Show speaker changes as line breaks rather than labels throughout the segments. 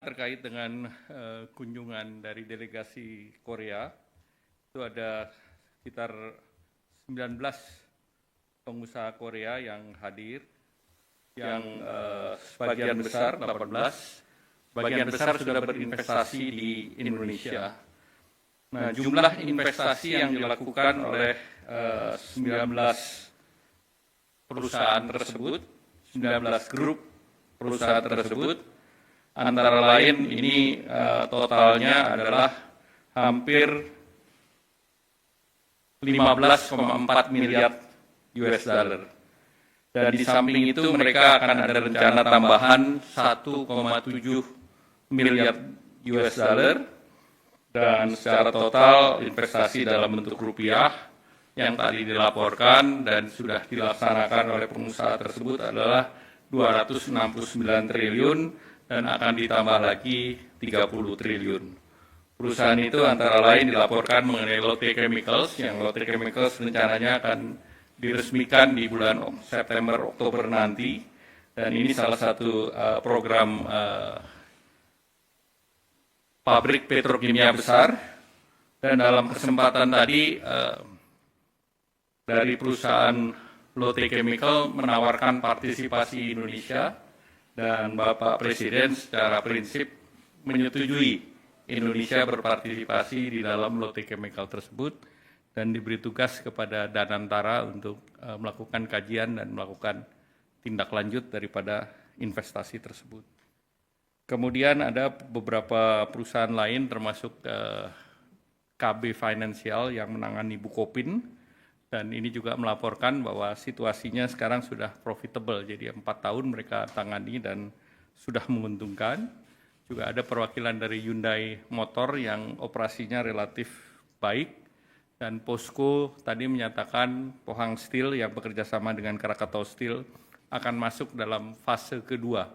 terkait dengan kunjungan dari delegasi Korea. Itu ada sekitar 19 pengusaha Korea yang hadir, yang sebagian besar 18, sebagian besar sudah berinvestasi di Indonesia. Nah, jumlah investasi yang dilakukan oleh 19 perusahaan tersebut, 19 grup perusahaan tersebut, antara lain ini totalnya adalah hampir 15,4 miliar US dollar. Dan di samping itu mereka akan ada rencana tambahan 1,7 miliar US dollar. Dan secara total investasi dalam bentuk rupiah yang tadi dilaporkan dan sudah dilaksanakan oleh pengusaha tersebut adalah 269 triliun dan akan ditambah lagi 30 triliun. Perusahaan itu antara lain dilaporkan mengenai Lotte Chemicals, yang Lotte Chemicals rencananya akan diresmikan di bulan September-Oktober nanti, dan ini salah satu program pabrik petrokimia besar. Dan dalam kesempatan tadi dari perusahaan Lotte Chemical menawarkan partisipasi Indonesia, dan Bapak Presiden secara prinsip menyetujui Indonesia berpartisipasi di dalam Lotte Chemical tersebut dan diberi tugas kepada Danantara untuk melakukan kajian dan melakukan tindak lanjut daripada investasi tersebut. Kemudian ada beberapa perusahaan lain termasuk KB Financial yang menangani Bukopin, dan ini juga melaporkan bahwa situasinya sekarang sudah profitable, jadi 4 tahun mereka tangani dan sudah menguntungkan. Juga ada perwakilan dari Hyundai Motor yang operasinya relatif baik, dan POSCO tadi menyatakan Pohang Steel yang bekerja sama dengan Krakatau Steel akan masuk dalam fase kedua.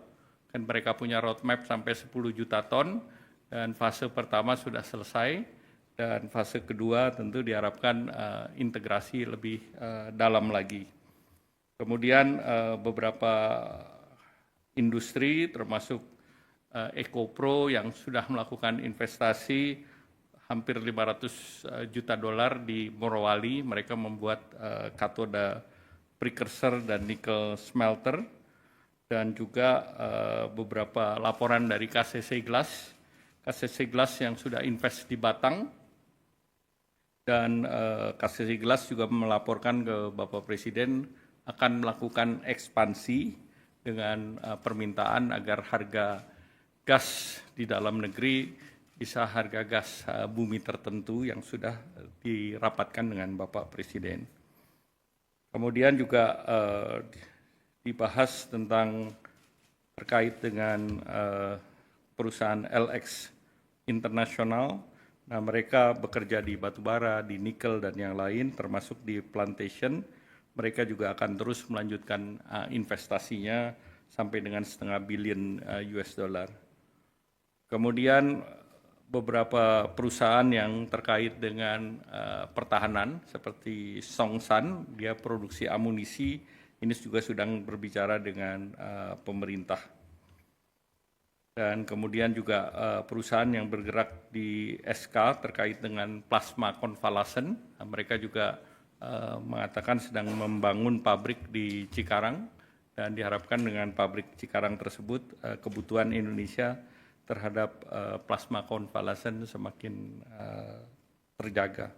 Kan mereka punya roadmap sampai 10 juta ton, dan fase pertama sudah selesai. Dan fase kedua tentu diharapkan integrasi lebih dalam lagi. Kemudian beberapa industri termasuk EcoPro yang sudah melakukan investasi hampir 500 juta dolar di Morowali. Mereka membuat katoda precursor dan nikel smelter. Dan juga beberapa laporan dari KCC Glass. KCC Glass yang sudah invest di Batang. Dan KCC Glass juga melaporkan ke Bapak Presiden akan melakukan ekspansi dengan permintaan agar harga gas di dalam negeri bisa harga gas bumi tertentu yang sudah dirapatkan dengan Bapak Presiden. Kemudian juga dibahas tentang terkait dengan perusahaan LX Internasional. Nah, mereka bekerja di batubara, di nikel, dan yang lain, termasuk di plantation. Mereka juga akan terus melanjutkan investasinya sampai dengan 0,5 billion US dollar. Kemudian beberapa perusahaan yang terkait dengan pertahanan, seperti Songsan, dia produksi amunisi, ini juga sedang berbicara dengan pemerintah. Dan kemudian juga perusahaan yang bergerak di SK terkait dengan plasma konvalesen, mereka juga mengatakan sedang membangun pabrik di Cikarang, dan diharapkan dengan pabrik Cikarang tersebut kebutuhan Indonesia terhadap plasma konvalesen semakin terjaga.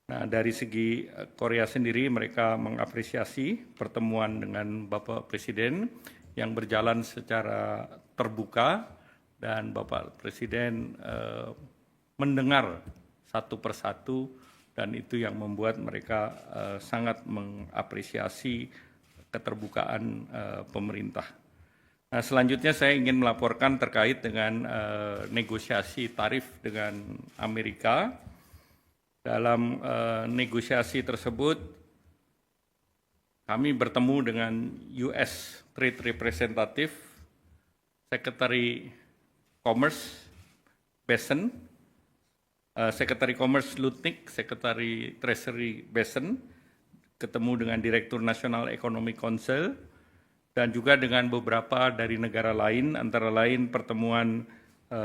Nah, dari segi Korea sendiri, mereka mengapresiasi pertemuan dengan Bapak Presiden yang berjalan secara terbuka, dan Bapak Presiden mendengar satu persatu, dan itu yang membuat mereka sangat mengapresiasi keterbukaan pemerintah. Nah, selanjutnya saya ingin melaporkan terkait dengan negosiasi tarif dengan Amerika. Dalam negosiasi tersebut, kami bertemu dengan US Trade Representative, Secretary Commerce Besen, Secretary Commerce Lutnick, Secretary Treasury Besen, ketemu dengan Direktur Nasional Economic Council, dan juga dengan beberapa dari negara lain, antara lain pertemuan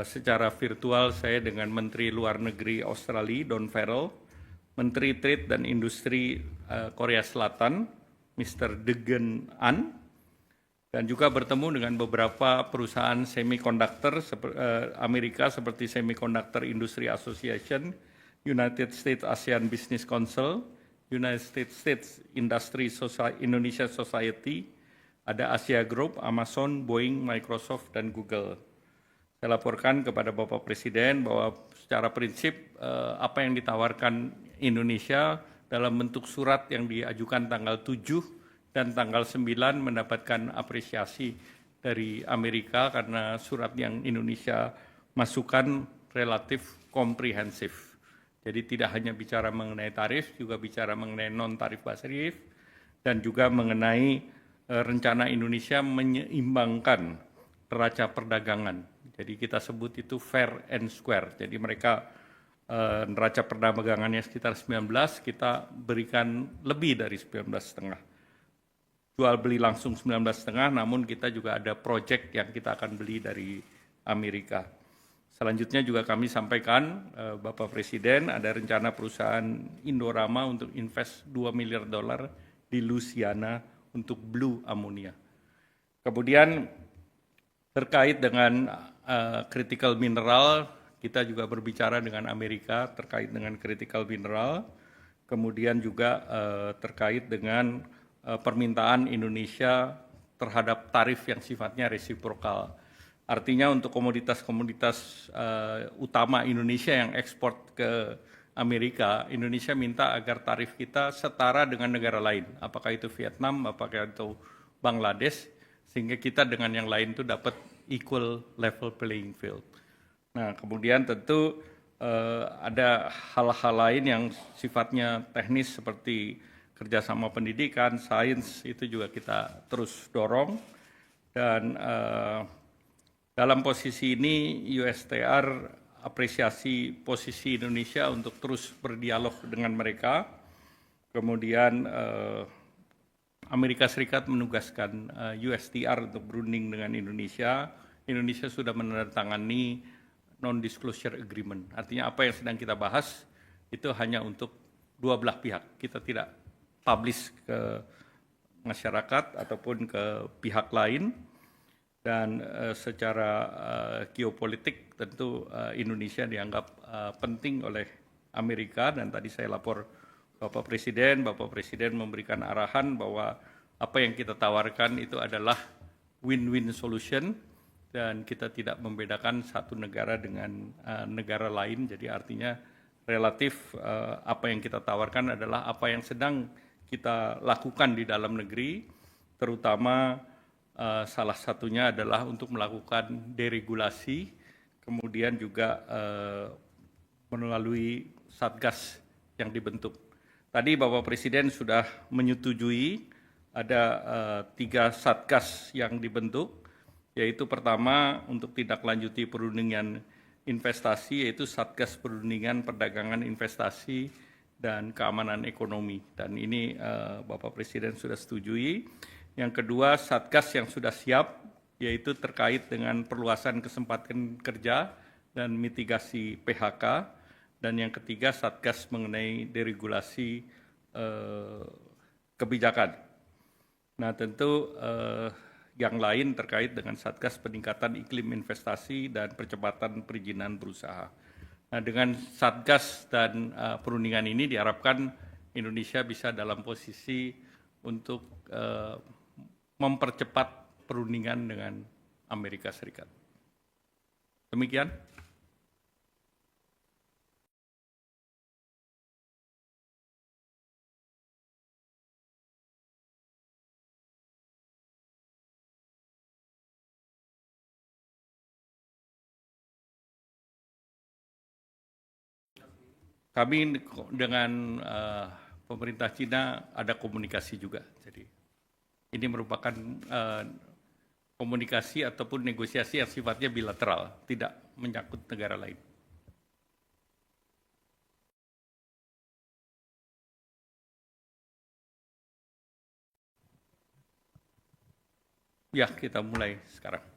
secara virtual saya dengan Menteri Luar Negeri Australia, Don Farrell, Menteri Trade dan Industri Korea Selatan, Mr. Degen An, dan juga bertemu dengan beberapa perusahaan semiconductor Amerika seperti Semiconductor Industry Association, United States ASEAN Business Council, United States Industry Indonesia Society, ada Asia Group, Amazon, Boeing, Microsoft, dan Google. Saya laporkan kepada Bapak Presiden bahwa secara prinsip apa yang ditawarkan Indonesia dalam bentuk surat yang diajukan tanggal 7 dan tanggal 9 mendapatkan apresiasi dari Amerika karena surat yang Indonesia masukkan relatif komprehensif. Jadi tidak hanya bicara mengenai tarif, juga bicara mengenai non-tarif tarif dan juga mengenai rencana Indonesia menyeimbangkan neraca perdagangan. Jadi kita sebut itu fair and square. Jadi mereka neraca perdagangannya sekitar 19, kita berikan lebih dari 19,5. Jual beli langsung 19,5, namun kita juga ada project yang kita akan beli dari Amerika. Selanjutnya juga kami sampaikan, Bapak Presiden, ada rencana perusahaan Indorama untuk invest $2 miliar di Louisiana untuk blue ammonia. Kemudian terkait dengan critical mineral, kita juga berbicara dengan Amerika terkait dengan critical mineral, kemudian juga terkait dengan permintaan Indonesia terhadap tarif yang sifatnya resiprokal. Artinya untuk komoditas-komoditas utama Indonesia yang ekspor ke Amerika, Indonesia minta agar tarif kita setara dengan negara lain, apakah itu Vietnam, apakah itu Bangladesh, sehingga kita dengan yang lain itu dapat equal level playing field. Nah, kemudian tentu ada hal-hal lain yang sifatnya teknis seperti kerjasama pendidikan, sains, itu juga kita terus dorong. Dan dalam posisi ini USTR apresiasi posisi Indonesia untuk terus berdialog dengan mereka. Kemudian Amerika Serikat menugaskan USTR untuk berunding dengan Indonesia. Indonesia sudah menandatangani non-disclosure agreement. Artinya apa yang sedang kita bahas itu hanya untuk dua belah pihak. Kita tidak publish ke masyarakat ataupun ke pihak lain. Dan secara geopolitik tentu Indonesia dianggap penting oleh Amerika, dan tadi saya lapor Bapak Presiden memberikan arahan bahwa apa yang kita tawarkan itu adalah win-win solution dan kita tidak membedakan satu negara dengan negara lain. Jadi artinya relatif apa yang kita tawarkan adalah apa yang sedang kita lakukan di dalam negeri, terutama salah satunya adalah untuk melakukan deregulasi, kemudian juga melalui Satgas yang dibentuk. Tadi Bapak Presiden sudah menyetujui ada 3 Satgas yang dibentuk, yaitu pertama untuk tindak lanjuti perundingan investasi, yaitu Satgas Perundingan Perdagangan Investasi dan Keamanan Ekonomi. Dan ini Bapak Presiden sudah setujui. Yang kedua, Satgas yang sudah siap, yaitu terkait dengan perluasan kesempatan kerja dan mitigasi PHK. Dan yang ketiga, Satgas mengenai deregulasi kebijakan. Nah, tentu yang lain terkait dengan Satgas peningkatan iklim investasi dan percepatan perizinan berusaha. Nah, dengan Satgas dan perundingan ini diharapkan Indonesia bisa dalam posisi untuk mempercepat perundingan dengan Amerika Serikat. Demikian. Kami dengan pemerintah Cina ada komunikasi juga. Jadi ini merupakan komunikasi ataupun negosiasi yang sifatnya bilateral, tidak menyangkut negara lain. Ya, kita mulai sekarang.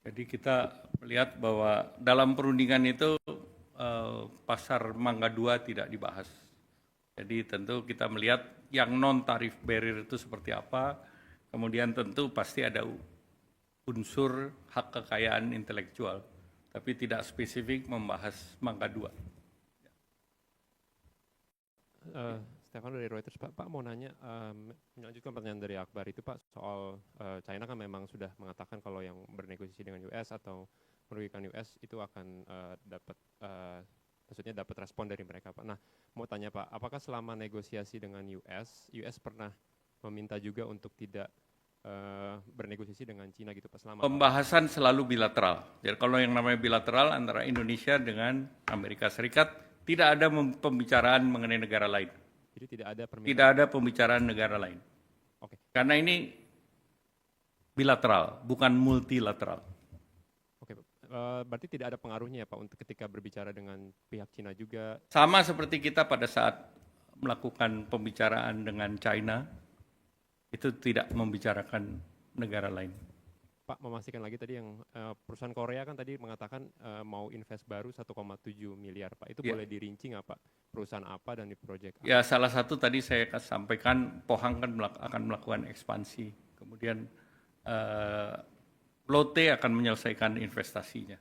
Jadi kita melihat bahwa dalam perundingan itu pasar Mangga 2 tidak dibahas. Jadi tentu kita melihat yang non-tarif barrier itu seperti apa, kemudian tentu pasti ada unsur hak kekayaan intelektual, tapi tidak spesifik membahas Mangga 2.
Stefano dari Reuters, Pak mau nanya, melanjutkan pertanyaan dari Akbar itu Pak, soal China kan memang sudah mengatakan kalau yang bernegosiasi dengan US atau merugikan US itu akan maksudnya dapat respon dari mereka Pak. Nah, mau tanya Pak, apakah selama negosiasi dengan US pernah meminta juga untuk tidak bernegosiasi dengan China gitu Pak? Selama
pembahasan selalu bilateral. Jadi kalau yang namanya bilateral antara Indonesia dengan Amerika Serikat, tidak ada pembicaraan mengenai negara lain.
Jadi tidak
ada pembicaraan negara lain.
Oke.
Karena ini bilateral, bukan multilateral.
Oke, berarti tidak ada pengaruhnya ya Pak untuk ketika berbicara dengan pihak Cina juga?
Sama seperti kita pada saat melakukan pembicaraan dengan China, itu tidak membicarakan negara lain.
Pak, memastikan lagi tadi yang perusahaan Korea kan tadi mengatakan mau invest baru 1,7 miliar Pak. Itu boleh dirinci nggak Pak? Perusahaan apa dan di proyek apa?
Ya, salah satu tadi saya sampaikan Pohang kan akan melakukan ekspansi. Kemudian Lotte akan menyelesaikan investasinya.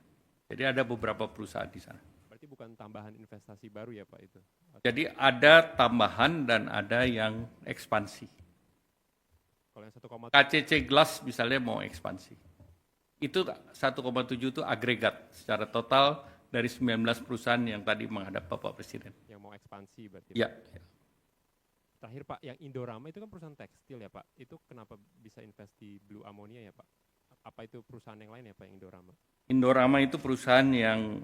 Jadi ada beberapa perusahaan di sana.
Berarti bukan tambahan investasi baru ya Pak itu?
Jadi ada tambahan dan ada yang ekspansi.
Kalau yang 1,7
KCC Glass misalnya mau ekspansi. Itu 1,7 itu agregat secara total dari 19 perusahaan yang tadi menghadap Bapak Presiden.
Yang mau ekspansi berarti?
Ya.
Terakhir Pak, yang Indorama itu kan perusahaan tekstil ya Pak. Itu kenapa bisa invest di Blue Ammonia ya Pak? Apa itu perusahaan yang lain ya Pak, yang Indorama?
Indorama itu perusahaan yang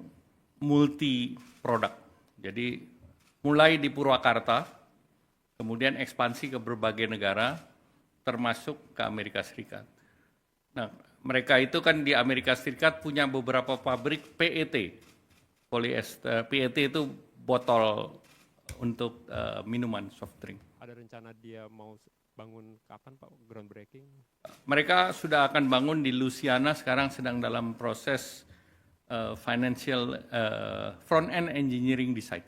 multi produk. Jadi mulai di Purwakarta, kemudian ekspansi ke berbagai negara, termasuk ke Amerika Serikat. Nah, mereka itu kan di Amerika Serikat punya beberapa pabrik PET, polyester. PET itu botol untuk minuman soft drink.
Ada rencana dia mau bangun kapan Pak, groundbreaking?
Mereka sudah akan bangun di Louisiana, sekarang sedang dalam proses financial front-end engineering design.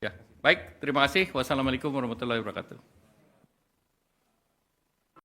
Ya, baik, terima kasih. Wassalamualaikum warahmatullahi wabarakatuh.